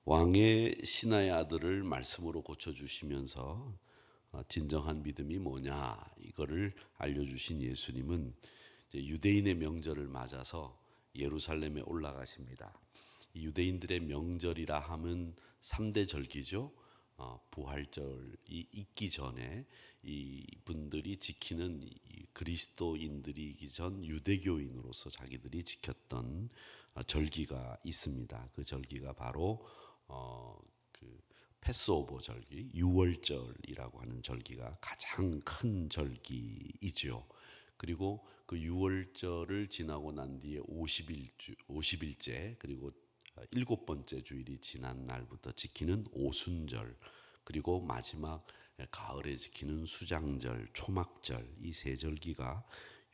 왕의 신하의 아들을 말씀으로 고쳐주시면서 진정한 믿음이 뭐냐 이거를 알려주신 예수님은 이제 유대인의 명절을 맞아서 예루살렘에 올라가십니다. 이 유대인들의 명절이라 하면 3대 절기죠. 부활절이 있기 전에 이 분들이 지키는 이 그리스도인들이기 전 유대교인으로서 자기들이 지켰던 절기가 있습니다. 그 절기가 바로 그 패스오버 절기, 유월절이라고 하는 절기가 가장 큰 절기이죠. 그리고 그 유월절을 지나고 난 뒤에 50일째 그리고 일곱 번째 주일이 지난 날부터 지키는 오순절, 그리고 마지막 가을에 지키는 수장절, 초막절, 이 세 절기가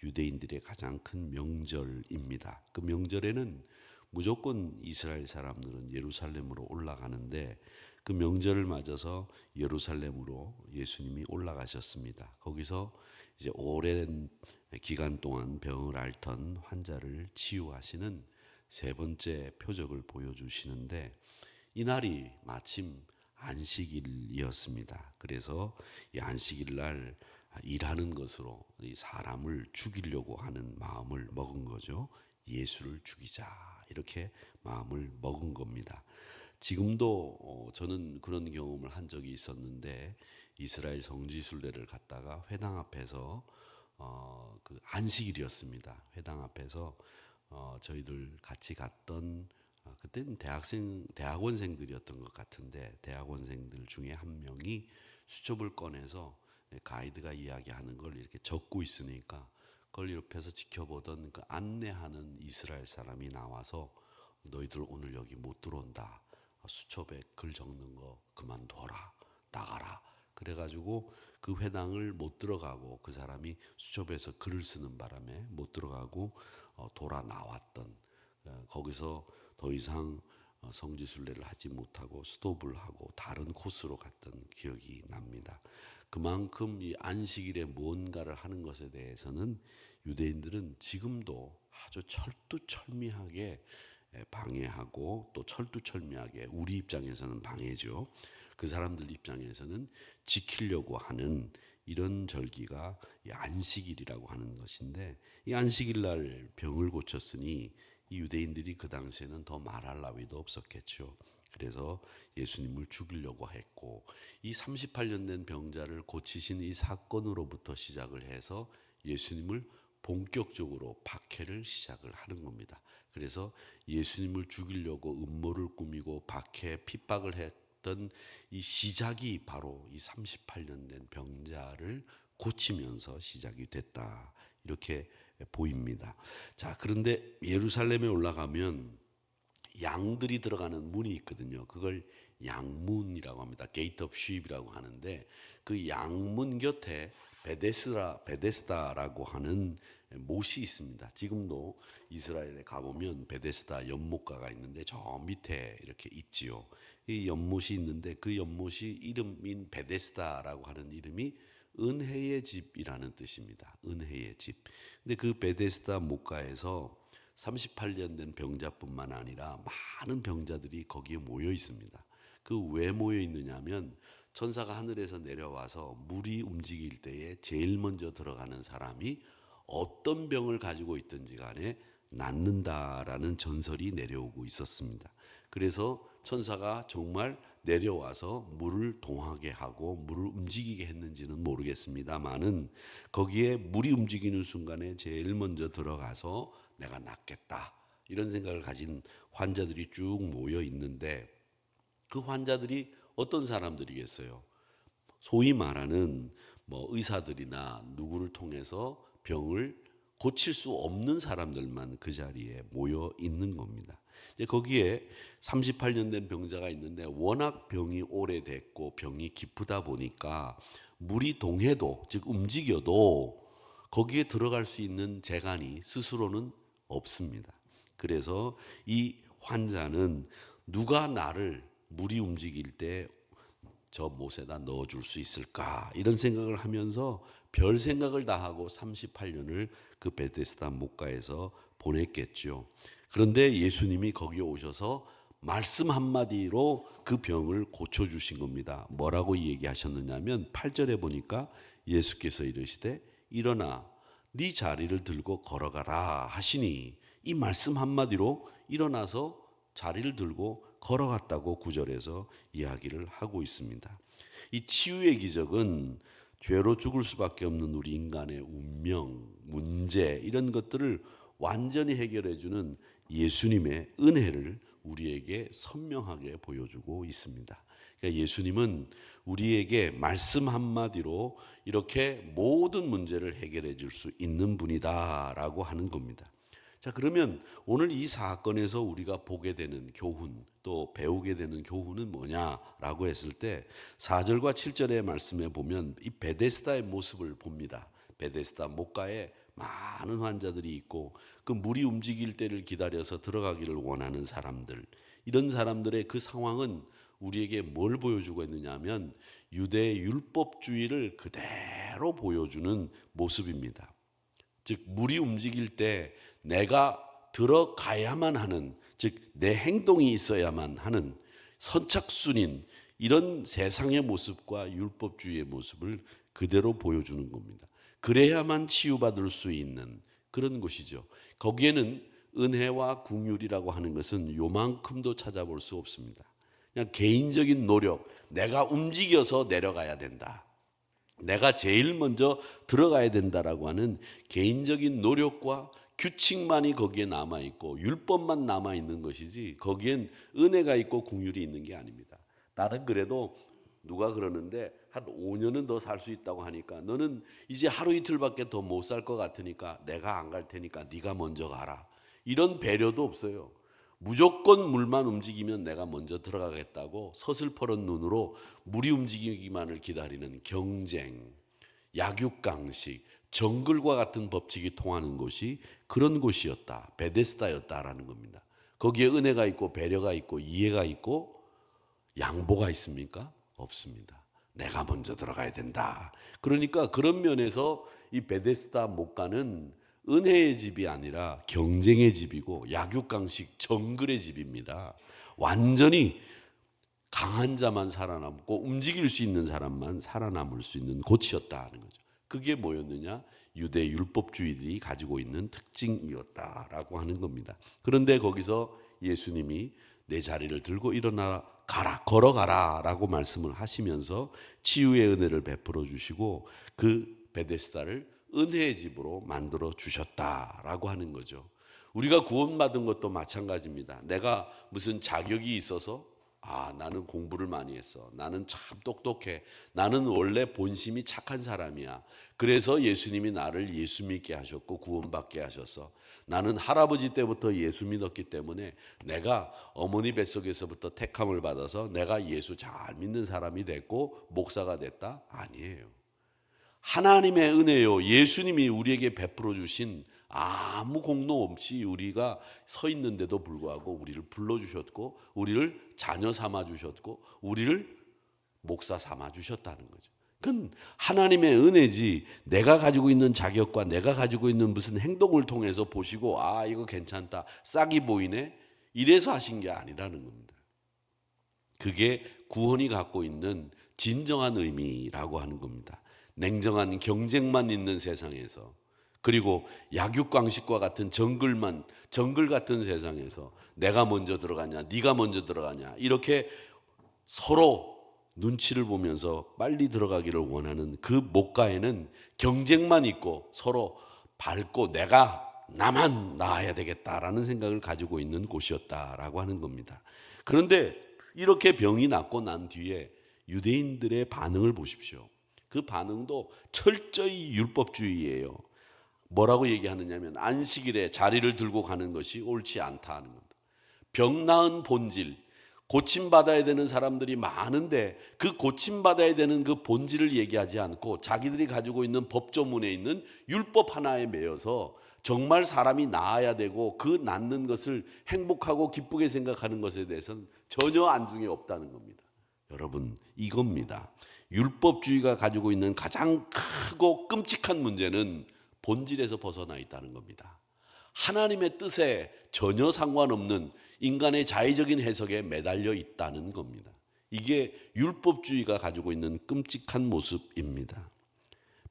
유대인들의 가장 큰 명절입니다. 그 명절에는 무조건 이스라엘 사람들은 예루살렘으로 올라가는데 그 명절을 맞아서 예루살렘으로 예수님이 올라가셨습니다. 거기서 이제 오랜 기간 동안 병을 앓던 환자를 치유하시는 세 번째 표적을 보여주시는데, 이날이 마침 안식일이었습니다. 그래서 이 안식일 날 일하는 것으로 이 사람을 죽이려고 하는 마음을 먹은 거죠. 예수를 죽이자 이렇게 마음을 먹은 겁니다. 지금도 저는 그런 경험을 한 적이 있었는데, 이스라엘 성지순례를 갔다가 회당 앞에서 그 안식일이었습니다. 회당 앞에서 저희들 같이 갔던 그때는 대학원생들이었던 것 같은데, 대학원생들 중에 한 명이 수첩을 꺼내서 가이드가 이야기하는 걸 이렇게 적고 있으니까 그걸 옆에서 지켜보던 그 안내하는 이스라엘 사람이 나와서 너희들 오늘 여기 못 들어온다. 수첩에 글 적는 거 그만둬라. 나가라. 그래가지고 그 회당을 못 들어가고, 그 사람이 수첩에서 글을 쓰는 바람에 못 들어가고 돌아 나왔던, 거기서 더 이상 성지순례를 하지 못하고 스톱을 하고 다른 코스로 갔던 기억이 납니다. 그만큼 이 안식일에 무언가를 하는 것에 대해서는 유대인들은 지금도 아주 철두철미하게 방해하고, 또 철두철미하게 우리 입장에서는 방해죠. 그 사람들 입장에서는 지키려고 하는 이런 절기가 이 안식일이라고 하는 것인데, 이 안식일 날 병을 고쳤으니 이 유대인들이 그 당시에는 더 말할 나위도 없었겠죠. 그래서 예수님을 죽이려고 했고, 이 38년 된 병자를 고치신 이 사건으로부터 시작을 해서 예수님을 본격적으로 박해를 시작을 하는 겁니다. 그래서 예수님을 죽이려고 음모를 꾸미고 박해, 핍박을 했던 이 시작이 바로 이 38년 된 병자를 고치면서 시작이 됐다, 이렇게 보입니다. 자, 그런데 예루살렘에 올라가면 양들이 들어가는 문이 있거든요. 그걸 양문이라고 합니다. 게이트 오브 쉽이라고 하는데, 그 양문 곁에 베데스다라고 하는 못이 있습니다. 지금도 이스라엘에 가보면 베데스다 연못가가 있는데 저 밑에 이렇게 있지요. 이 연못이 있는데 그 연못이 이름인 베데스다라고 하는 이름이 은혜의 집이라는 뜻입니다. 은혜의 집. 근데 그 베데스다 못가에서 38년 된 병자뿐만 아니라 많은 병자들이 거기에 모여 있습니다. 그 왜 모여 있느냐면, 천사가 하늘에서 내려와서 물이 움직일 때에 제일 먼저 들어가는 사람이 어떤 병을 가지고 있든지 간에 낫는다라는 전설이 내려오고 있었습니다. 그래서 천사가 정말 내려와서 물을 동하게 하고 물을 움직이게 했는지는 모르겠습니다만은, 거기에 물이 움직이는 순간에 제일 먼저 들어가서 내가 낫겠다 이런 생각을 가진 환자들이 쭉 모여 있는데, 그 환자들이 어떤 사람들이겠어요? 소위 말하는 뭐 의사들이나 누구를 통해서 병을 고칠 수 없는 사람들만 그 자리에 모여 있는 겁니다. 이제 거기에 38년 된 병자가 있는데, 워낙 병이 오래됐고 병이 깊다 보니까 물이 동해도, 즉 움직여도 거기에 들어갈 수 있는 재간이 스스로는 없습니다. 그래서 이 환자는 누가 나를 물이 움직일 때 저 못에다 넣어줄 수 있을까, 이런 생각을 하면서 별 생각을 다 하고 38년을 그 베데스다 못가에서 보냈겠죠. 그런데 예수님이 거기에 오셔서 말씀 한마디로 그 병을 고쳐주신 겁니다. 뭐라고 얘기하셨느냐면 8절에 보니까 예수께서 이르시되 일어나 네 자리를 들고 걸어가라 하시니 이 말씀 한마디로 일어나서 자리를 들고 걸어갔다고 9절에서 이야기를 하고 있습니다. 이 치유의 기적은 죄로 죽을 수밖에 없는 우리 인간의 운명, 문제 이런 것들을 완전히 해결해 주는 예수님의 은혜를 우리에게 선명하게 보여주고 있습니다. 그러니까 예수님은 우리에게 말씀 한마디로 이렇게 모든 문제를 해결해 줄 수 있는 분이다라고 하는 겁니다. 자, 그러면 오늘 이 사건에서 우리가 보게 되는 교훈, 또 배우게 되는 교훈은 뭐냐라고 했을 때 4절과 7절의 말씀에 보면 이 베데스다의 모습을 봅니다. 베데스다 목가에 많은 환자들이 있고 그 물이 움직일 때를 기다려서 들어가기를 원하는 사람들, 이런 사람들의 그 상황은 우리에게 뭘 보여주고 있느냐 하면 유대의 율법주의를 그대로 보여주는 모습입니다. 즉 물이 움직일 때 내가 들어가야만 하는, 즉 내 행동이 있어야만 하는 선착순인 이런 세상의 모습과 율법주의의 모습을 그대로 보여주는 겁니다. 그래야만 치유받을 수 있는 그런 곳이죠. 거기에는 은혜와 긍휼이라고 하는 것은 요만큼도 찾아볼 수 없습니다. 그냥 개인적인 노력, 내가 움직여서 내려가야 된다, 내가 제일 먼저 들어가야 된다라고 하는 개인적인 노력과 규칙만이 거기에 남아있고 율법만 남아있는 것이지 거기엔 은혜가 있고 긍휼이 있는 게 아닙니다. 나는 그래도 누가 그러는데 한 5년은 더 살 수 있다고 하니까 너는 이제 하루 이틀밖에 더 못 살 것 같으니까 내가 안 갈 테니까 네가 먼저 가라, 이런 배려도 없어요. 무조건 물만 움직이면 내가 먼저 들어가겠다고 서슬퍼런 눈으로 물이 움직이기만을 기다리는 경쟁, 약육강식, 정글과 같은 법칙이 통하는 곳이 그런 곳이었다, 베데스다였다라는 겁니다. 거기에 은혜가 있고 배려가 있고 이해가 있고 양보가 있습니까? 없습니다. 내가 먼저 들어가야 된다. 그러니까 그런 면에서 이 베데스다 목가는 은혜의 집이 아니라 경쟁의 집이고 약육강식 정글의 집입니다. 완전히 강한 자만 살아남고 움직일 수 있는 사람만 살아남을 수 있는 곳이었다는 거죠. 그게 뭐였느냐? 유대 율법주의들이 가지고 있는 특징이었다라고 하는 겁니다. 그런데 거기서 예수님이 내 자리를 들고 일어나 가라, 걸어가라 라고 말씀을 하시면서 치유의 은혜를 베풀어 주시고 그 베데스다를 은혜의 집으로 만들어 주셨다라고 하는 거죠. 우리가 구원받은 것도 마찬가지입니다. 내가 무슨 자격이 있어서 나는 공부를 많이 했어, 나는 참 똑똑해, 나는 원래 본심이 착한 사람이야, 그래서 예수님이 나를 예수 믿게 하셨고 구원받게 하셔서 나는 할아버지 때부터 예수 믿었기 때문에 내가 어머니 뱃속에서부터 택함을 받아서 내가 예수 잘 믿는 사람이 됐고 목사가 됐다? 아니에요. 하나님의 은혜요, 예수님이 우리에게 베풀어 주신 아무 공로 없이 우리가 서 있는데도 불구하고 우리를 불러주셨고 우리를 자녀 삼아 주셨고 우리를 목사 삼아 주셨다는 거죠. 그건 하나님의 은혜지 내가 가지고 있는 자격과 내가 가지고 있는 무슨 행동을 통해서 보시고 이거 괜찮다, 싹이 보이네, 이래서 하신 게 아니라는 겁니다. 그게 구원이 갖고 있는 진정한 의미라고 하는 겁니다. 냉정한 경쟁만 있는 세상에서, 그리고 약육강식과 같은 정글 같은 세상에서 내가 먼저 들어가냐 네가 먼저 들어가냐 이렇게 서로 눈치를 보면서 빨리 들어가기를 원하는 그 목가에는 경쟁만 있고 서로 밟고 나만 나아야 되겠다라는 생각을 가지고 있는 곳이었다라고 하는 겁니다. 그런데 이렇게 병이 낫고 난 뒤에 유대인들의 반응을 보십시오. 그 반응도 철저히 율법주의예요. 뭐라고 얘기하느냐면 안식일에 자리를 들고 가는 것이 옳지 않다는 겁니다. 병 나은 본질, 고침받아야 되는 사람들이 많은데 그 고침받아야 되는 그 본질을 얘기하지 않고 자기들이 가지고 있는 법조문에 있는 율법 하나에 매여서 정말 사람이 나아야 되고 그 낫는 것을 행복하고 기쁘게 생각하는 것에 대해서는 전혀 안중에 없다는 겁니다. 여러분, 이겁니다. 율법주의가 가지고 있는 가장 크고 끔찍한 문제는 본질에서 벗어나 있다는 겁니다. 하나님의 뜻에 전혀 상관없는 인간의 자의적인 해석에 매달려 있다는 겁니다. 이게 율법주의가 가지고 있는 끔찍한 모습입니다.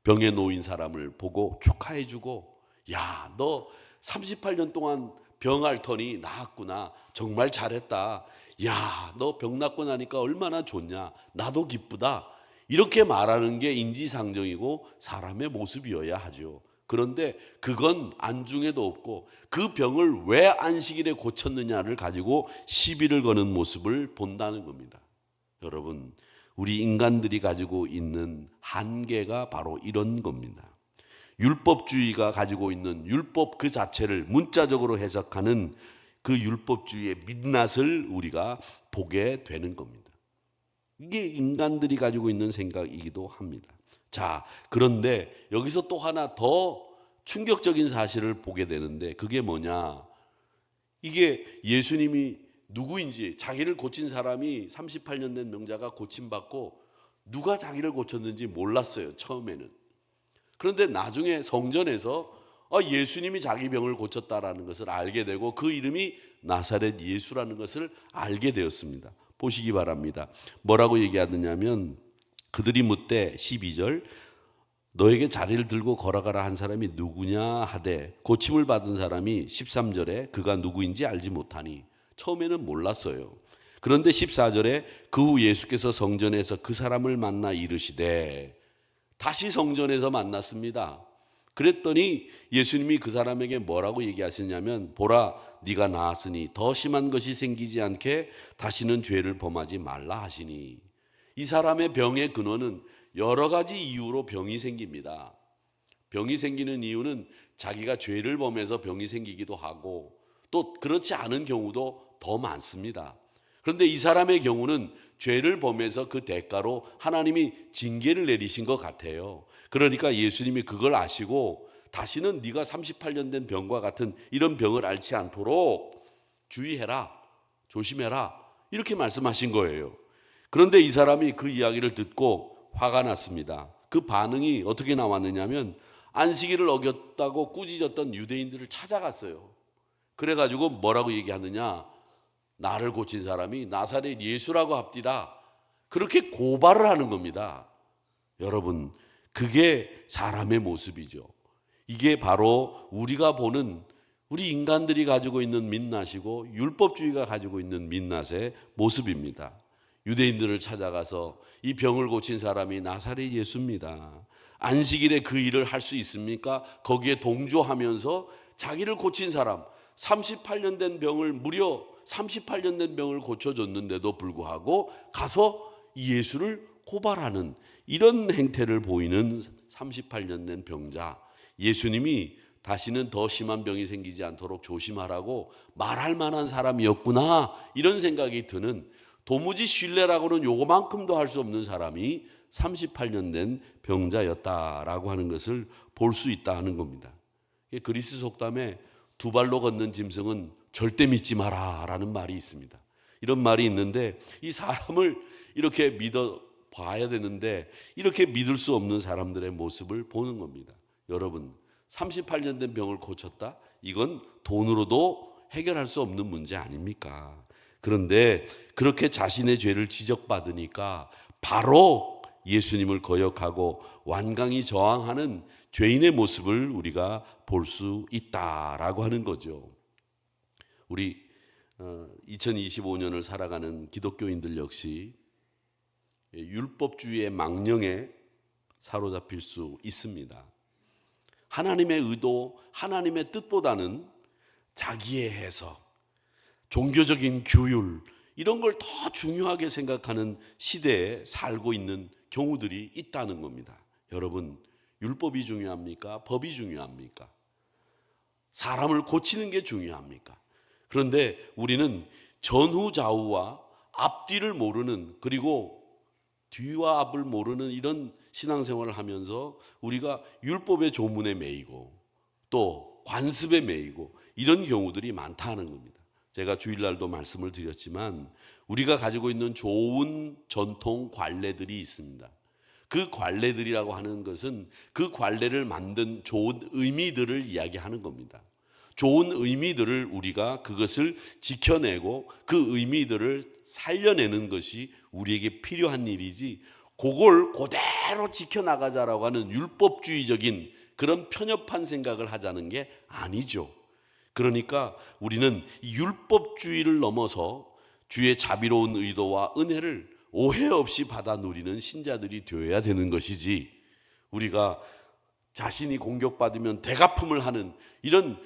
병에 놓인 사람을 보고 축하해주고, 야, 너 38년 동안 병 앓더니 나았구나. 정말 잘했다. 야, 너 병 낫고 나니까 얼마나 좋냐. 나도 기쁘다. 이렇게 말하는 게 인지상정이고 사람의 모습이어야 하죠. 그런데 그건 안중에도 없고 그 병을 왜 안식일에 고쳤느냐를 가지고 시비를 거는 모습을 본다는 겁니다. 여러분, 우리 인간들이 가지고 있는 한계가 바로 이런 겁니다. 율법주의가 가지고 있는 율법 그 자체를 문자적으로 해석하는 그 율법주의의 민낯을 우리가 보게 되는 겁니다. 이게 인간들이 가지고 있는 생각이기도 합니다. 자, 그런데 여기서 또 하나 더 충격적인 사실을 보게 되는데 그게 뭐냐? 이게 예수님이 누구인지, 자기를 고친 사람이 38년 된 명자가 고침받고 누가 자기를 고쳤는지 몰랐어요, 처음에는. 그런데 나중에 성전에서 예수님이 자기 병을 고쳤다라는 것을 알게 되고 그 이름이 나사렛 예수라는 것을 알게 되었습니다. 보시기 바랍니다. 뭐라고 얘기하느냐면 그들이 묻되 12절 너에게 자리를 들고 걸어가라 한 사람이 누구냐 하되 고침을 받은 사람이 13절에 그가 누구인지 알지 못하니 처음에는 몰랐어요. 그런데 14절에 그 후 예수께서 성전에서 그 사람을 만나 이르시되 다시 성전에서 만났습니다. 그랬더니 예수님이 그 사람에게 뭐라고 얘기하시냐면 보라 네가 나았으니 더 심한 것이 생기지 않게 다시는 죄를 범하지 말라 하시니 이 사람의 병의 근원은 여러 가지 이유로 병이 생깁니다. 병이 생기는 이유는 자기가 죄를 범해서 병이 생기기도 하고 또 그렇지 않은 경우도 더 많습니다. 그런데 이 사람의 경우는 죄를 범해서 그 대가로 하나님이 징계를 내리신 것 같아요. 그러니까 예수님이 그걸 아시고 다시는 네가 38년 된 병과 같은 이런 병을 앓지 않도록 주의해라, 조심해라 이렇게 말씀하신 거예요. 그런데 이 사람이 그 이야기를 듣고 화가 났습니다. 그 반응이 어떻게 나왔느냐면 안식일을 어겼다고 꾸짖었던 유대인들을 찾아갔어요. 그래가지고 뭐라고 얘기하느냐, 나를 고친 사람이 나사렛 예수라고 합디다. 그렇게 고발을 하는 겁니다. 여러분, 그게 사람의 모습이죠. 이게 바로 우리가 보는 우리 인간들이 가지고 있는 민낯이고 율법주의가 가지고 있는 민낯의 모습입니다. 유대인들을 찾아가서 이 병을 고친 사람이 나사렛 예수입니다. 안식일에 그 일을 할 수 있습니까? 거기에 동조하면서 자기를 고친 사람 38년 된 병을 무려 38년 된 병을 고쳐줬는데도 불구하고 가서 예수를 고발하는 이런 행태를 보이는 38년 된 병자, 예수님이 다시는 더 심한 병이 생기지 않도록 조심하라고 말할 만한 사람이었구나 이런 생각이 드는, 도무지 신뢰라고는 요거만큼도 할 수 없는 사람이 38년 된 병자였다라고 하는 것을 볼 수 있다 하는 겁니다. 그리스 속담에 두 발로 걷는 짐승은 절대 믿지 마라라는 말이 있습니다. 이런 말이 있는데 이 사람을 이렇게 믿어 봐야 되는데 이렇게 믿을 수 없는 사람들의 모습을 보는 겁니다. 여러분, 38년 된 병을 고쳤다? 이건 돈으로도 해결할 수 없는 문제 아닙니까? 그런데 그렇게 자신의 죄를 지적받으니까 바로 예수님을 거역하고 완강히 저항하는 죄인의 모습을 우리가 볼 수 있다라고 하는 거죠. 우리 2025년을 살아가는 기독교인들 역시 율법주의의 망령에 사로잡힐 수 있습니다. 하나님의 의도, 하나님의 뜻보다는 자기의 해석, 종교적인 규율 이런 걸 더 중요하게 생각하는 시대에 살고 있는 경우들이 있다는 겁니다. 여러분, 율법이 중요합니까? 법이 중요합니까? 사람을 고치는 게 중요합니까? 그런데 우리는 전후좌우와 앞뒤를 모르는, 그리고 뒤와 앞을 모르는 이런 신앙생활을 하면서 우리가 율법의 조문에 매이고 또 관습에 매이고 이런 경우들이 많다는 겁니다. 제가 주일날도 말씀을 드렸지만 우리가 가지고 있는 좋은 전통 관례들이 있습니다. 그 관례들이라고 하는 것은 그 관례를 만든 좋은 의미들을 이야기하는 겁니다. 좋은 의미들을 우리가 그것을 지켜내고 그 의미들을 살려내는 것이 우리에게 필요한 일이지, 그걸 그대로 지켜나가자라고 하는 율법주의적인 그런 편협한 생각을 하자는 게 아니죠. 그러니까 우리는 율법주의를 넘어서 주의 자비로운 의도와 은혜를 오해 없이 받아 누리는 신자들이 되어야 되는 것이지, 우리가 자신이 공격받으면 대갚음을 하는 이런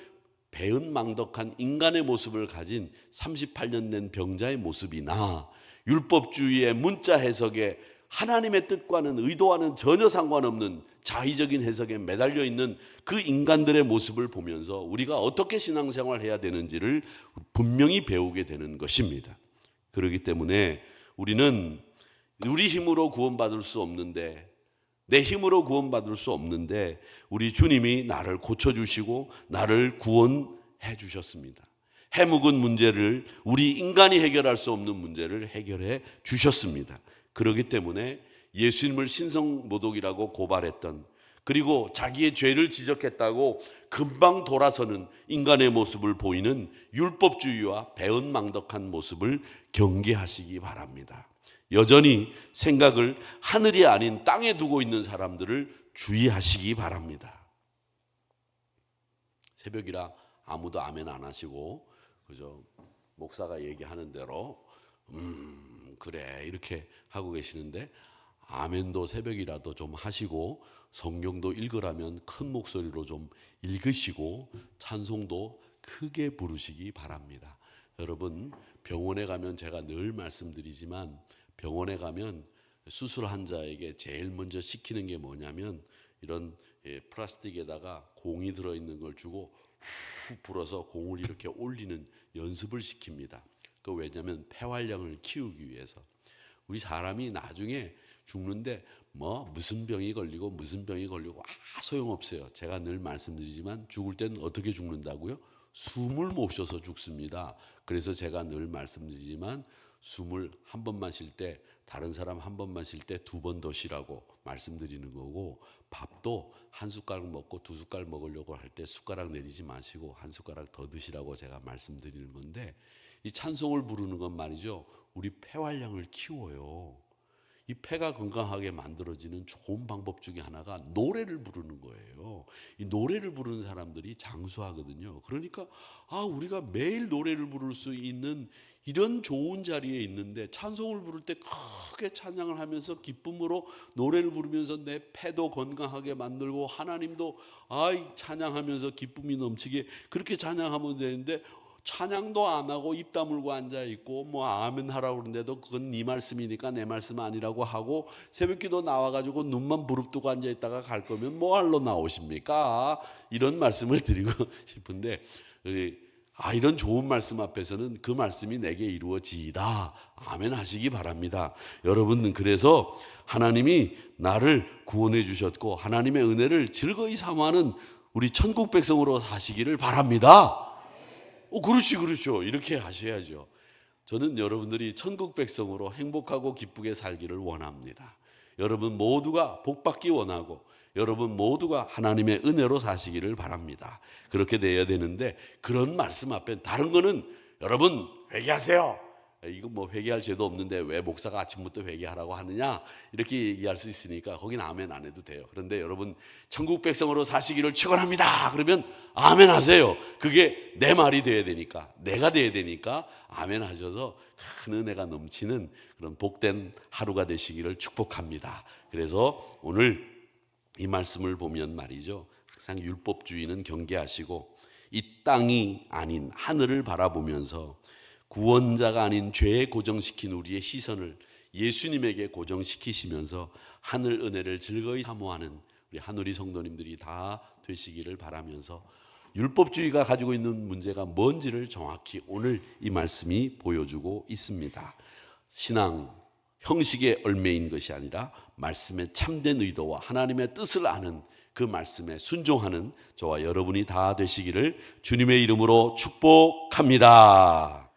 배은망덕한 인간의 모습을 가진 38년 된 병자의 모습이나 율법주의의 문자 해석에 하나님의 뜻과는 의도와는 전혀 상관없는 자의적인 해석에 매달려 있는 그 인간들의 모습을 보면서 우리가 어떻게 신앙생활을 해야 되는지를 분명히 배우게 되는 것입니다. 그렇기 때문에 우리는 우리 힘으로 구원받을 수 없는데, 내 힘으로 구원받을 수 없는데 우리 주님이 나를 고쳐주시고 나를 구원해 주셨습니다. 해묵은 문제를, 우리 인간이 해결할 수 없는 문제를 해결해 주셨습니다. 그렇기 때문에 예수님을 신성모독이라고 고발했던, 그리고 자기의 죄를 지적했다고 금방 돌아서는 인간의 모습을 보이는 율법주의와 배은망덕한 모습을 경계하시기 바랍니다. 여전히 생각을 하늘이 아닌 땅에 두고 있는 사람들을 주의하시기 바랍니다. 새벽이라 아무도 아멘 안 하시고 그죠? 목사가 얘기하는 대로 그래 이렇게 하고 계시는데, 아멘도 새벽이라도 좀 하시고 성경도 읽으라면 큰 목소리로 좀 읽으시고 찬송도 크게 부르시기 바랍니다. 여러분, 병원에 가면 제가 늘 말씀드리지만, 병원에 가면 수술 환자에게 제일 먼저 시키는 게 뭐냐면 이런 플라스틱에다가 공이 들어있는 걸 주고 후 불어서 공을 이렇게 올리는 연습을 시킵니다. 그 왜냐하면 폐활량을 키우기 위해서. 우리 사람이 나중에 죽는데 무슨 병이 걸리고 소용없어요. 제가 늘 말씀드리지만 죽을 때는 어떻게 죽는다고요? 숨을 못 쉬어서 죽습니다. 그래서 제가 늘 말씀드리지만 숨을 한 번만 쉴 때, 다른 사람 한 번만 쉴 때 2번 더 쉬라고 말씀드리는 거고, 밥도 한 숟가락 먹고 2숟가락 먹으려고 할 때 숟가락 내리지 마시고 한 숟가락 더 드시라고 제가 말씀드리는 건데, 이 찬송을 부르는 건 말이죠, 우리 폐활량을 키워요. 이 폐가 건강하게 만들어지는 좋은 방법 중에 하나가 노래를 부르는 거예요. 이 노래를 부르는 사람들이 장수하거든요. 그러니까 우리가 매일 노래를 부를 수 있는 이런 좋은 자리에 있는데, 찬송을 부를 때 크게 찬양을 하면서 기쁨으로 노래를 부르면서 내 폐도 건강하게 만들고 하나님도 찬양하면서 기쁨이 넘치게 그렇게 찬양하면 되는데, 찬양도 안 하고 입 다물고 앉아 있고 아멘 하라고 그러는데도 그건 네 말씀이니까 내 말씀 아니라고 하고, 새벽기도 나와가지고 눈만 부릅뜨고 앉아 있다가 갈 거면 뭐하러 나오십니까? 이런 말씀을 드리고 싶은데, 이런 좋은 말씀 앞에서는 그 말씀이 내게 이루어지이다 아멘 하시기 바랍니다. 여러분, 그래서 하나님이 나를 구원해 주셨고 하나님의 은혜를 즐거이 사모하는 우리 천국 백성으로 사시기를 바랍니다. 그렇죠. 이렇게 하셔야죠. 저는 여러분들이 천국 백성으로 행복하고 기쁘게 살기를 원합니다. 여러분 모두가 복받기 원하고 여러분 모두가 하나님의 은혜로 사시기를 바랍니다. 그렇게 돼야 되는데, 그런 말씀 앞에 다른 거는 여러분 회개하세요. 이거 회개할 죄도 없는데 왜 목사가 아침부터 회개하라고 하느냐, 이렇게 얘기할 수 있으니까 거긴 아멘 안 해도 돼요. 그런데 여러분 천국 백성으로 사시기를 축원합니다 그러면 아멘 하세요. 그게 내 말이 돼야 되니까, 내가 돼야 되니까 아멘 하셔서 큰 은혜가 넘치는 그런 복된 하루가 되시기를 축복합니다. 그래서 오늘 이 말씀을 보면 말이죠, 항상 율법주의는 경계하시고 이 땅이 아닌 하늘을 바라보면서 구원자가 아닌 죄에 고정시킨 우리의 시선을 예수님에게 고정시키시면서 하늘 은혜를 즐거이 사모하는 우리 하늘이 성도님들이 다 되시기를 바라면서, 율법주의가 가지고 있는 문제가 뭔지를 정확히 오늘 이 말씀이 보여주고 있습니다. 신앙 형식에 얽매인 것이 아니라 말씀의 참된 의도와 하나님의 뜻을 아는 그 말씀에 순종하는 저와 여러분이 다 되시기를 주님의 이름으로 축복합니다.